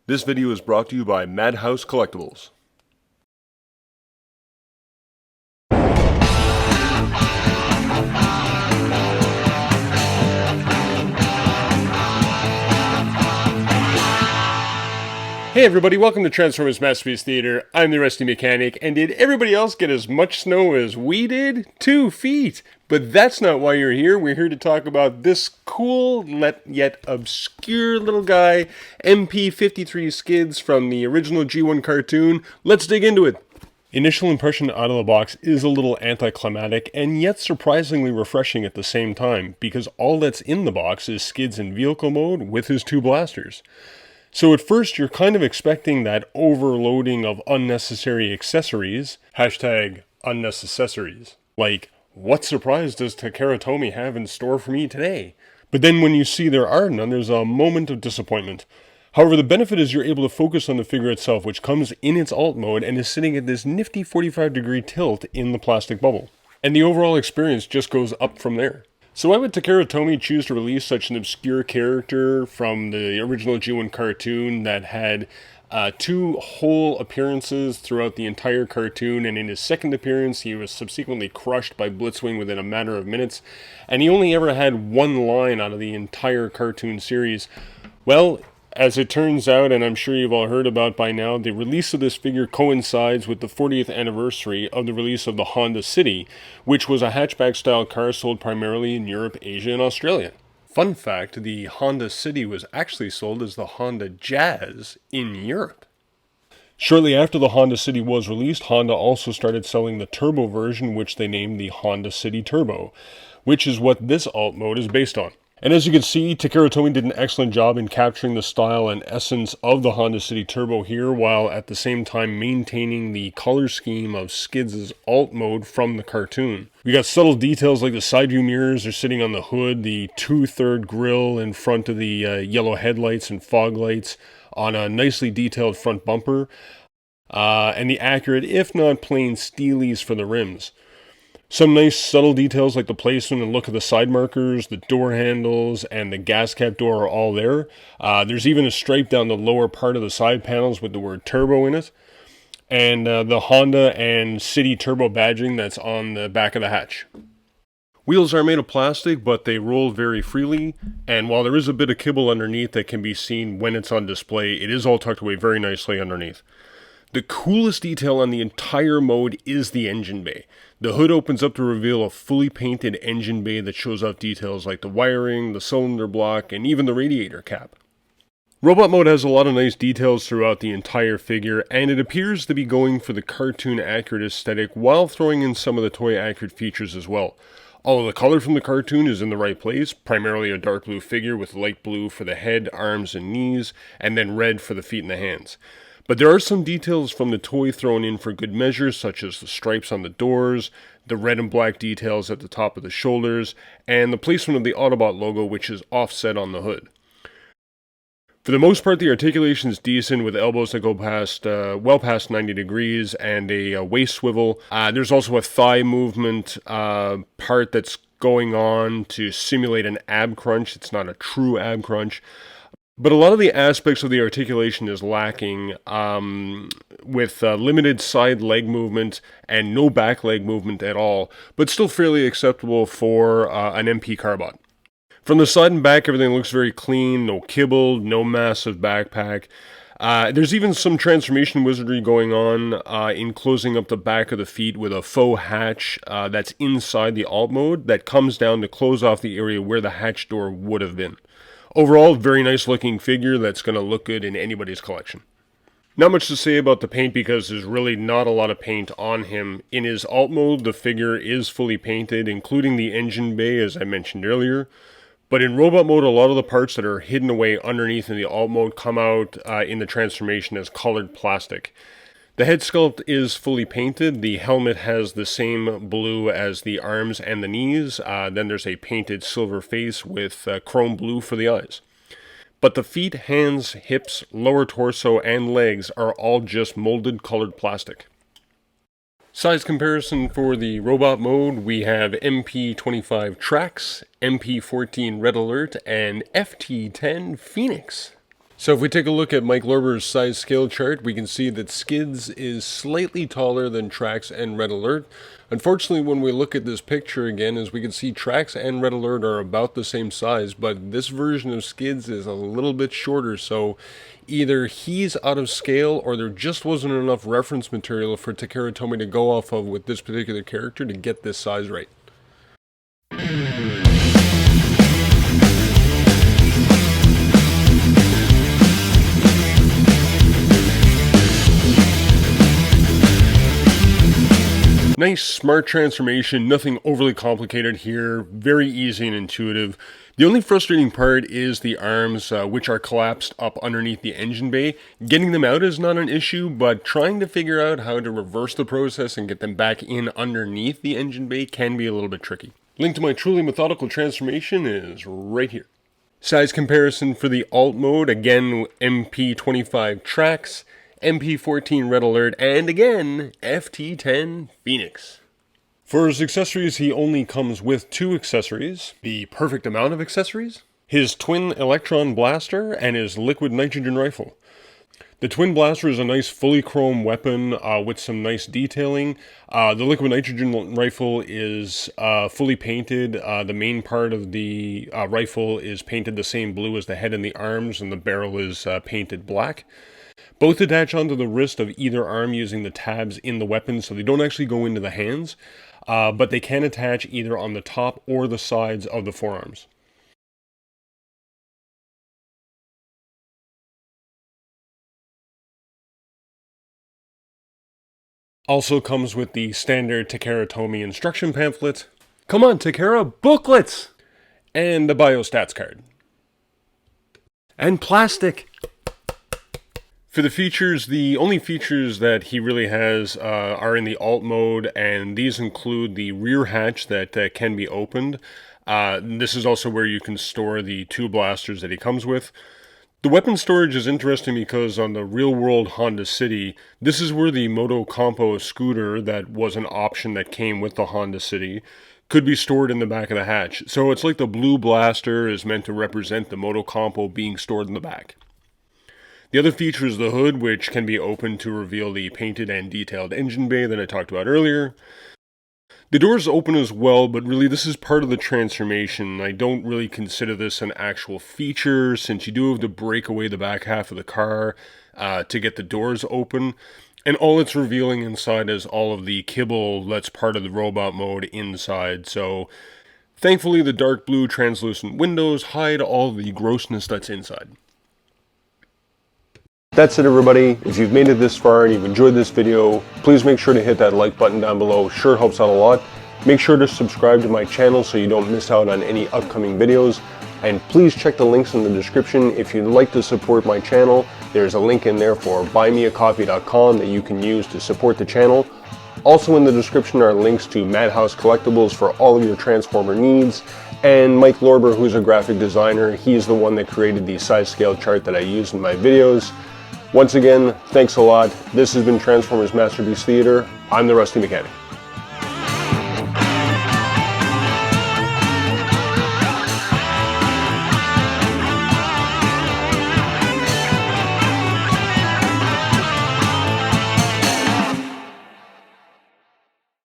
This video is brought to you by Madhouse Collectibles. Hey everybody, welcome to Transformers Masterpiece Theater. I'm the Rusty Mechanic, and did everybody else get as much snow as we did? 2 feet! But that's not why you're here. We're here to talk about this cool, yet obscure little guy, MP-53 Skids from the original G1 cartoon. Let's dig into it! Initial impression out of the box is a little anticlimactic, and yet surprisingly refreshing at the same time, because all that's in the box is Skids in vehicle mode with his 2 blasters. So at first, you're kind of expecting that overloading of unnecessary accessories, hashtag unnecessaries. Like, what surprise does Takara Tomy have in store for me today? But then when you see there are none, there's a moment of disappointment. However, the benefit is you're able to focus on the figure itself, which comes in its alt mode and is sitting at this nifty 45-degree tilt in the plastic bubble. And the overall experience just goes up from there. So why would Takara Tomy choose to release such an obscure character from the original G1 cartoon that had 2 whole appearances throughout the entire cartoon, and in his second appearance he was subsequently crushed by Blitzwing within a matter of minutes, and he only ever had 1 line out of the entire cartoon series? Well, as it turns out, and I'm sure you've all heard about by now, the release of this figure coincides with the 40th anniversary of the release of the Honda City, which was a hatchback-style car sold primarily in Europe, Asia, and Australia. Fun fact, the Honda City was actually sold as the Honda Jazz in Europe. Shortly after the Honda City was released, Honda also started selling the turbo version, which they named the Honda City Turbo, which is what this alt mode is based on. And as you can see, Takara Tomy did an excellent job in capturing the style and essence of the Honda City Turbo here, while at the same time maintaining the color scheme of Skids' alt mode from the cartoon. We got subtle details like the side view mirrors are sitting on the hood, the 2/3 grille in front of the yellow headlights and fog lights on a nicely detailed front bumper, and the accurate, if not plain, steelies for the rims. Some nice subtle details like the placement and look of the side markers, the door handles, and the gas cap door are all there. There's even a stripe down the lower part of the side panels with the word turbo in it. And the Honda and City Turbo badging that's on the back of the hatch. Wheels are made of plastic, but they roll very freely. And while there is a bit of kibble underneath that can be seen when it's on display, it is all tucked away very nicely underneath. The coolest detail on the entire mode is the engine bay. The hood opens up to reveal a fully painted engine bay that shows off details like the wiring, the cylinder block, and even the radiator cap. Robot mode has a lot of nice details throughout the entire figure, and it appears to be going for the cartoon accurate aesthetic while throwing in some of the toy accurate features as well. All of the color from the cartoon is in the right place, primarily a dark blue figure with light blue for the head, arms, and knees, and then red for the feet and the hands. But there are some details from the toy thrown in for good measure, such as the stripes on the doors, the red and black details at the top of the shoulders, and the placement of the Autobot logo, which is offset on the hood. For the most part, the articulation is decent, with elbows that go past, well past 90 degrees, and a waist swivel. There's also a thigh movement part that's going on to simulate an ab crunch. It's not a true ab crunch. But a lot of the aspects of the articulation is lacking, with limited side leg movement and no back leg movement at all, but still fairly acceptable for an MP Carbot. From the side and back, everything looks very clean, no kibble, no massive backpack. There's even some transformation wizardry going on in closing up the back of the feet with a faux hatch that's inside the alt mode that comes down to close off the area where the hatch door would have been. Overall, very nice looking figure that's going to look good in anybody's collection. Not much to say about the paint because there's really not a lot of paint on him. In his alt mode, the figure is fully painted, including the engine bay, as I mentioned earlier. But in robot mode, a lot of the parts that are hidden away underneath in the alt mode come out in the transformation as colored plastic. The head sculpt is fully painted. The helmet has the same blue as the arms and the knees. Then there's a painted silver face with chrome blue for the eyes. But the feet, hands, hips, lower torso, and legs are all just molded colored plastic. Size comparison for the robot mode, we have MP-25 Trax, MP-14 Red Alert, and FT-10 Phoenix. So if we take a look at Mike Lorber's size scale chart, we can see that Skids is slightly taller than Trax and Red Alert. Unfortunately, when we look at this picture again, as we can see, Trax and Red Alert are about the same size, but this version of Skids is a little bit shorter, so either he's out of scale or there just wasn't enough reference material for Takara Tomy to go off of with this particular character to get this size right. Nice, smart transformation, nothing overly complicated here, very easy and intuitive. The only frustrating part is the arms, which are collapsed up underneath the engine bay. Getting them out is not an issue, but trying to figure out how to reverse the process and get them back in underneath the engine bay can be a little bit tricky. Link to my truly methodical transformation is right here. Size comparison for the alt mode, again MP-53 Trax, MP-14 Red Alert, and again, FT10 Phoenix. For his accessories, he only comes with 2 accessories, the perfect amount of accessories, his twin electron blaster, and his liquid nitrogen rifle. The twin blaster is a nice fully chrome weapon with some nice detailing. The liquid nitrogen rifle is fully painted. The main part of the rifle is painted the same blue as the head and the arms, and the barrel is painted black. Both attach onto the wrist of either arm using the tabs in the weapon, so they don't actually go into the hands, but they can attach either on the top or the sides of the forearms. Also comes with the standard Takara Tomy instruction pamphlet. Come on, Takara, booklets! And a biostats card. And plastic! For the features, the only features that he really has are in the alt mode, and these include the rear hatch that can be opened. This is also where you can store the 2 blasters that he comes with. The weapon storage is interesting because on the real-world Honda City, this is where the Moto Compo scooter that was an option that came with the Honda City could be stored in the back of the hatch. So it's like the blue blaster is meant to represent the Moto Compo being stored in the back. The other feature is the hood, which can be opened to reveal the painted and detailed engine bay that I talked about earlier. The doors open as well, but really this is part of the transformation. I don't really consider this an actual feature, since you do have to break away the back half of the car to get the doors open. And all it's revealing inside is all of the kibble that's part of the robot mode inside. So thankfully the dark blue translucent windows hide all the grossness that's inside. That's it, everybody. If you've made it this far and you've enjoyed this video, please make sure to hit that like button down below. Sure helps out a lot. Make sure to subscribe to my channel so you don't miss out on any upcoming videos. And please check the links in the description. If you'd like to support my channel, there's a link in there for buymeacoffee.com that you can use to support the channel. Also in the description are links to Madhouse Collectibles for all of your Transformer needs. And Mike Lorber, who's a graphic designer, he's the one that created the size scale chart that I use in my videos. Once again, thanks a lot. This has been Transformers Masterpiece Theater. I'm the Rusty Mechanic.